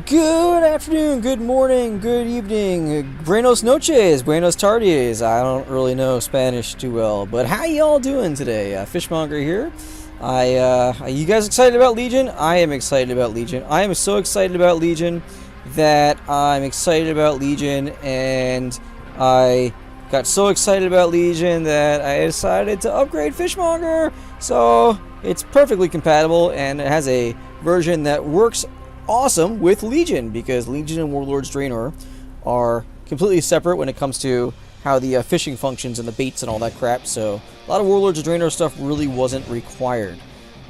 Good afternoon, good morning, good evening, buenos noches, buenos tardes. I don't really know Spanish too well, but how y'all doing today? Fishmonger here. Are you guys excited about Legion? I am excited about Legion. I am so excited about Legion that I'm excited about Legion, and I got so excited about Legion that I decided to upgrade Fishmonger. So it's perfectly compatible, and it has a version that works awesome with Legion, because Legion and Warlord's Draenor are completely separate when it comes to how the fishing functions and the baits and all that crap. So a lot of Warlords of Draenor stuff really wasn't required.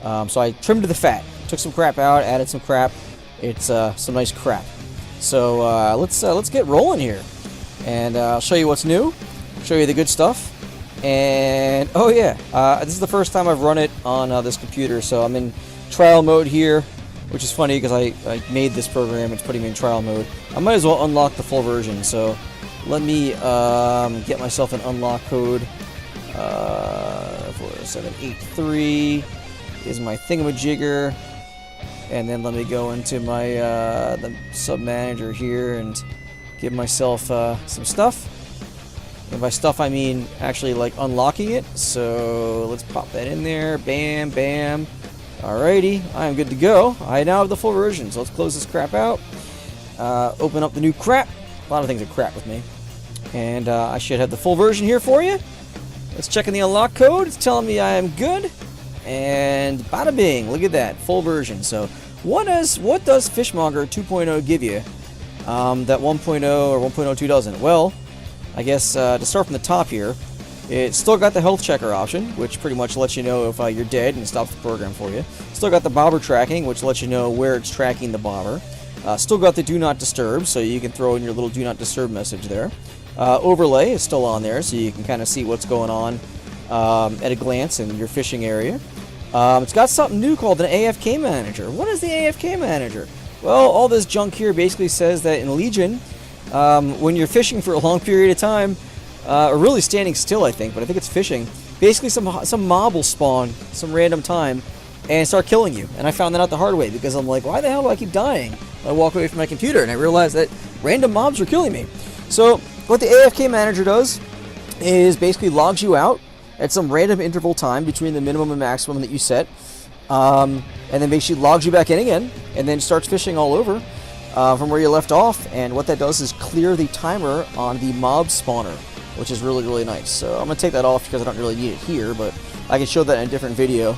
So I trimmed the fat, took some crap out, added some crap. It's some nice crap. So let's get rolling here, and I'll show you what's new, show you the good stuff. And oh yeah, this is the first time I've run it on this computer, so I'm in trial mode here. Which is funny because I made this program, it's putting me in trial mode. I might as well unlock the full version, so let me get myself an unlock code. 4783 is my thingamajigger, and then let me go into my the sub manager here and give myself some stuff. And by stuff I mean actually like unlocking it, so let's pop that in there, bam, bam. Alrighty, I am good to go. I now have the full version, so let's close this crap out. Open up the new crap. A lot of things are crap with me. And I should have the full version here for you. Let's check in the unlock code. It's telling me I am good. And bada bing, look at that, full version. So what does Fishmonger 2.0 give you that 1.0 or 1.02 doesn't? Well, I guess to start from the top here, it's still got the health checker option, which pretty much lets you know if you're dead and stops the program for you. Still got the bobber tracking, which lets you know where it's tracking the bobber. Still got the do not disturb, so you can throw in your little do not disturb message there. Overlay is still on there, so you can kind of see what's going on at a glance in your fishing area. It's got something new called an AFK manager. What is the AFK manager? Well, all this junk here basically says that in Legion, when you're fishing for a long period of time, or really standing still, I think, but I think it's fishing. Basically, some mob will spawn some random time and start killing you. And I found that out the hard way, because I'm like, why the hell do I keep dying? I walk away from my computer, and I realized that random mobs are killing me. So what the AFK manager does is basically logs you out at some random interval time between the minimum and maximum that you set, and then basically logs you back in again, and then starts fishing all over from where you left off. And what that does is clear the timer on the mob spawner, which is really, really nice. So I'm going to take that off because I don't really need it here, but I can show that in a different video.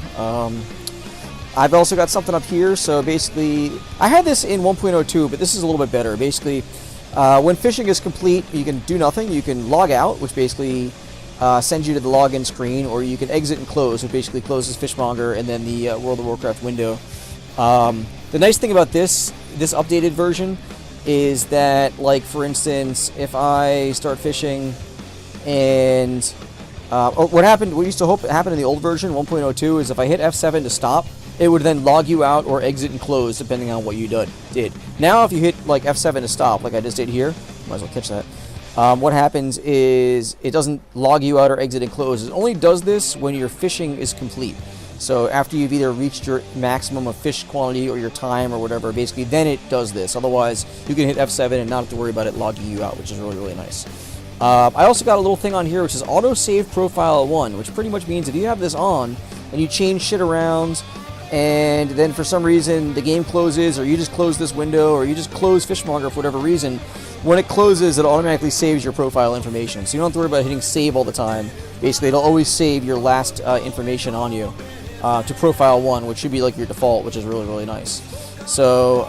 I've also got something up here. So basically, I had this in 1.02, but this is a little bit better. Basically, when fishing is complete, you can do nothing. You can log out, which basically sends you to the login screen, or you can exit and close, which basically closes Fishmonger and then the World of Warcraft window. The nice thing about this updated version is that, like, for instance, if I start fishing and what used to happen in the old version 1.02 is if I hit F7 to stop, it would then log you out or exit and close depending on what you did. Now if you hit like F7 to stop, like I just did here, might as well catch that, what happens is it doesn't log you out or exit and close. It only does this when your fishing is complete. So after you've either reached your maximum of fish quantity or your time or whatever, basically then it does this. Otherwise you can hit F7 and not have to worry about it logging you out, which is really, really nice. I also got a little thing on here which is autosave profile 1, which pretty much means if you have this on and you change shit around and then for some reason the game closes, or you just close this window, or you just close Fishmonger for whatever reason, when it closes it automatically saves your profile information. So you don't have to worry about hitting save all the time. Basically it'll always save your last information on you to profile 1, which should be like your default, which is really, really nice. So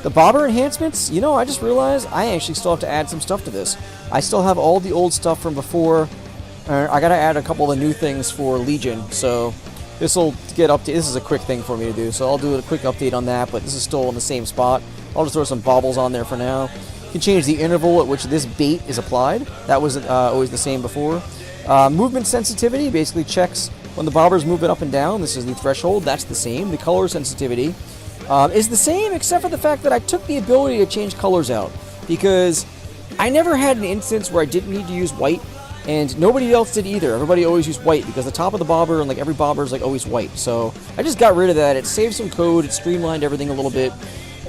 the bobber enhancements, you know, I just realized I actually still have to add some stuff to this. I still have all the old stuff from before. I gotta add a couple of the new things for Legion, so this will get updated. This is a quick thing for me to do, so I'll do a quick update on that, but this is still in the same spot. I'll just throw some bobbles on there for now. You can change the interval at which this bait is applied. That was always the same before. Movement sensitivity basically checks when the bobber's moving up and down. This is the threshold, that's the same. The color sensitivity is the same, except for the fact that I took the ability to change colors out, because I never had an instance where I didn't need to use white, and nobody else did either. Everybody always used white, because the top of the bobber and like every bobber is like always white. So I just got rid of that. It saved some code, it streamlined everything a little bit.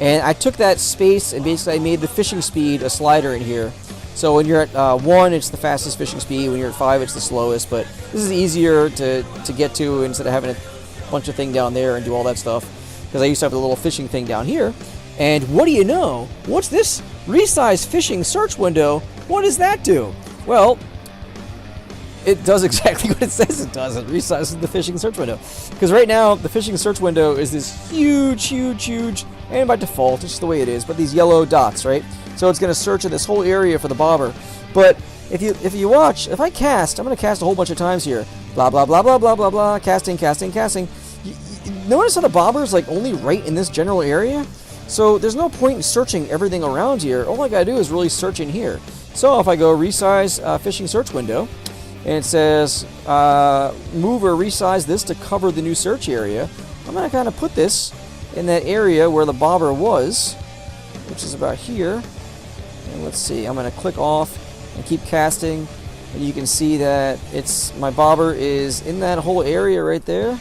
And I took that space and basically I made the fishing speed a slider in here. So when you're at 1, it's the fastest fishing speed. When you're at 5, it's the slowest. But this is easier to get to instead of having a bunch of thing down there and do all that stuff. Because I used to have the little fishing thing down here. And what do you know? What's this Resize fishing search window? What does that do? Well, it does exactly what it says it does. It resizes the fishing search window. Because right now, the fishing search window is this huge, and by default, it's just the way it is, but these yellow dots, right? So it's going to search in this whole area for the bobber. But if you watch, if I cast, I'm going to cast a whole bunch of times here. Blah, blah, blah, blah, blah, blah, blah, casting. Notice how the bobber is like only right in this general area? So there's no point in searching everything around here. All I got to do is really search in here. So if I go resize fishing search window, and it says move or resize this to cover the new search area, I'm going to kind of put this in that area where the bobber was, which is about here. And let's see, I'm going to click off and keep casting, and you can see that my bobber is in that whole area right there,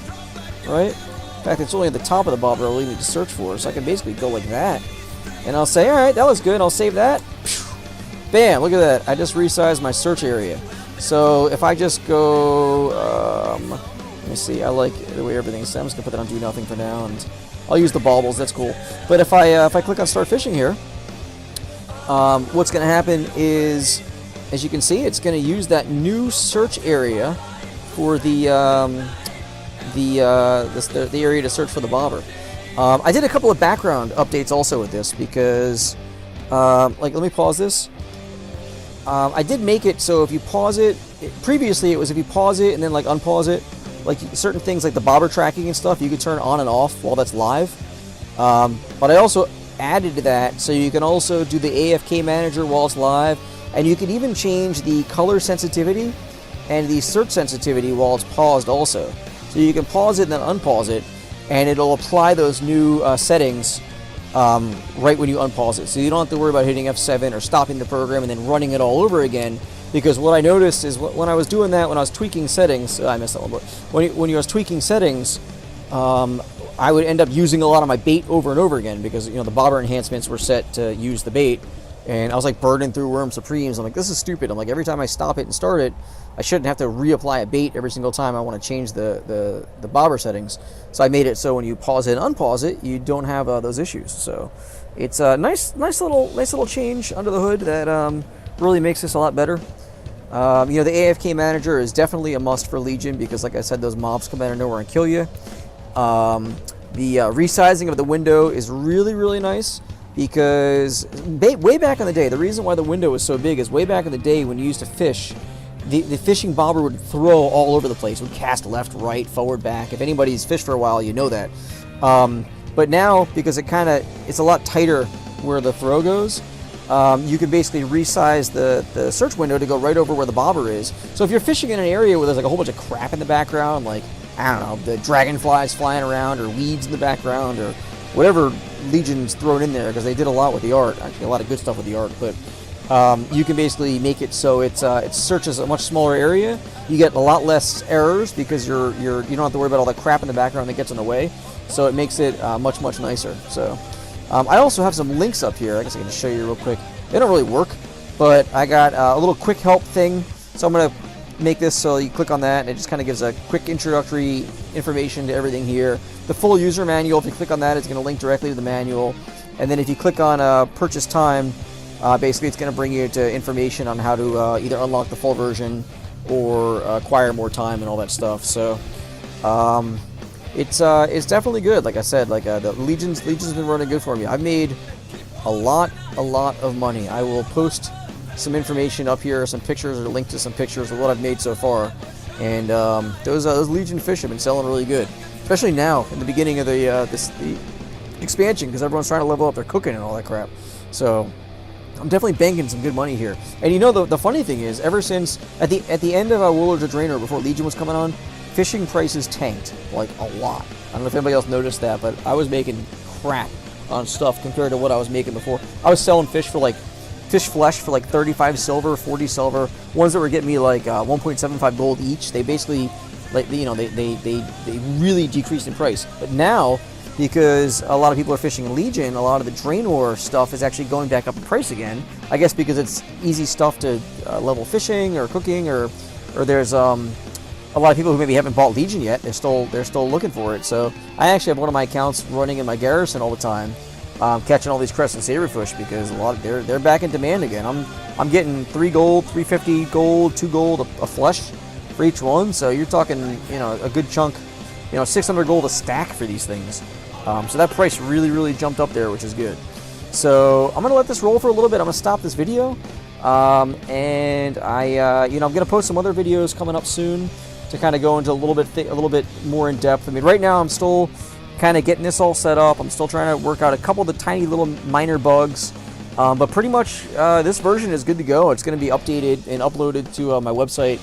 right? In fact, it's only at the top of the bobber I really need to search for, so I can basically go like that. And I'll say, alright, that looks good, I'll save that. Bam, look at that, I just resized my search area. So if I just go, let me see, I like the way everything's set. I'm just going to put that on do nothing for now, and I'll use the baubles, that's cool. But if I click on start fishing here, what's going to happen is, as you can see, it's going to use that new search area for the area to search for the bobber. I did a couple of background updates also with this because, let me pause this. I did make it so if you pause it, previously it was if you pause it and then like unpause it, like certain things like the bobber tracking and stuff, you could turn on and off while that's live. But I also added to that so you can also do the AFK manager while it's live, and you can even change the color sensitivity and the search sensitivity while it's paused also. So you can pause it and then unpause it, and it'll apply those new settings right when you unpause it. So you don't have to worry about hitting F7 or stopping the program and then running it all over again. Because what I noticed is when I was doing that, when I was tweaking settings, I missed that one, but when you was tweaking settings, I would end up using a lot of my bait over and over again because the bobber enhancements were set to use the bait, and I was like burning through Worm Supremes. I'm like, this is stupid. I'm like, every time I stop it and start it, I shouldn't have to reapply a bait every single time I want to change the bobber settings. So I made it so when you pause it and unpause it, you don't have those issues. So it's a nice little change under the hood that really makes this a lot better. The AFK manager is definitely a must for Legion because, like I said, those mobs come out of nowhere and kill you. The resizing of the window is really nice because way back in the day, the reason why the window was so big is way back in the day when you used to fish, the fishing bobber would throw all over the place. It would cast left, right, forward, back. If anybody's fished for a while, you know that. But now, because it's a lot tighter where the throw goes, you can basically resize the search window to go right over where the bobber is. So if you're fishing in an area where there's like a whole bunch of crap in the background, like, I don't know, the dragonflies flying around or weeds in the background or whatever Legion's thrown in there, because they did a lot with the art, actually a lot of good stuff with the art, but you can basically make it so it searches a much smaller area. You get a lot less errors because you don't have to worry about all the crap in the background that gets in the way. So it makes it much nicer. So I also have some links up here. I guess I can just show you real quick. They don't really work, but I got a little quick help thing. So I'm gonna make this so you click on that, and it just kind of gives a quick introductory information to everything here. The full user manual, if you click on that, it's going to link directly to the manual. And then if you click on purchase time, basically it's going to bring you to information on how to either unlock the full version or acquire more time and all that stuff. So it's definitely good. Like I said, like the Legion's been running good for me. I've made a lot of money. I will post some information up here, some pictures, or link to some pictures of what I've made so far. And those Legion fish have been selling really good, especially now in the beginning of the expansion, because everyone's trying to level up their cooking and all that crap. So I'm definitely banking some good money here. And the funny thing is, ever since at the end of Warlords of Draenor, before Legion was coming on, fishing prices tanked like a lot. I don't know if anybody else noticed that, but I was making crap on stuff compared to what I was making before. I was selling fish flesh for like 35 silver, 40 silver. Ones that were getting me like 1.75 gold each. They basically, like, they really decreased in price. But now because a lot of people are fishing in Legion. A lot of the Draenor stuff is actually going back up in price again. I guess because it's easy stuff to level fishing or cooking, or there's a lot of people who maybe haven't bought Legion yet. They're still looking for it. So I actually have one of my accounts running in my garrison all the time, catching all these crescent saberfish, because a lot of they're back in demand again. I'm getting 3 gold, 350 gold, 2 gold a flesh for each one. So you're talking, you know, a good chunk, you know, 600 gold a stack for these things. So that price really jumped up there, which is good. So I'm gonna let this roll for a little bit. I'm gonna stop this video, and you know, I'm gonna post some other videos coming up soon to kind of go into a little bit more in depth. I mean, right now I'm still kind of getting this all set up. I'm still trying to work out a couple of the tiny little minor bugs, but pretty much this version is good to go. It's going to be updated and uploaded to my website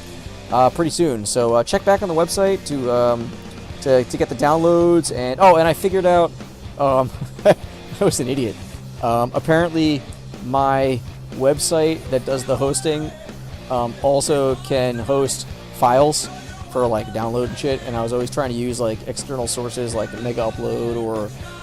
pretty soon. So check back on the website to get the downloads. And and I figured out I was an idiot. Apparently my website that does the hosting also can host files for like download and shit, and I was always trying to use like external sources like Mega Upload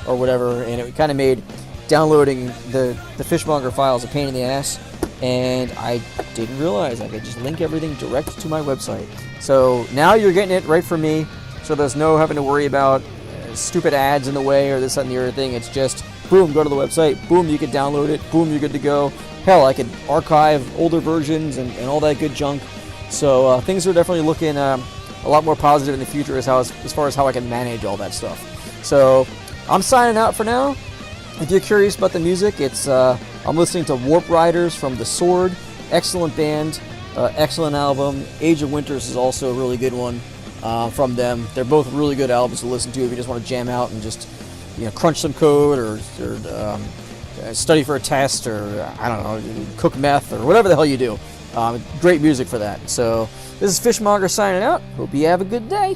or whatever, and it kind of made downloading the Fishmonger files a pain in the ass, and I didn't realize I could just link everything direct to my website. So now you're getting it right from me, so there's no having to worry about stupid ads in the way or this, that, and the other thing. It's just boom, go to the website, boom, you can download it, boom, you're good to go. Hell, I could archive older versions and all that good junk. So things are definitely looking a lot more positive in the future as far as how I can manage all that stuff. So I'm signing out for now. If you're curious about the music, it's I'm listening to Warp Riders from The Sword. Excellent band, excellent album. Age of Winters is also a really good one from them. They're both really good albums to listen to if you just want to jam out and just, you know, crunch some code or study for a test, or I don't know, cook meth or whatever the hell you do. Great music for that. So this is Fishmonger signing out. Hope you have a good day.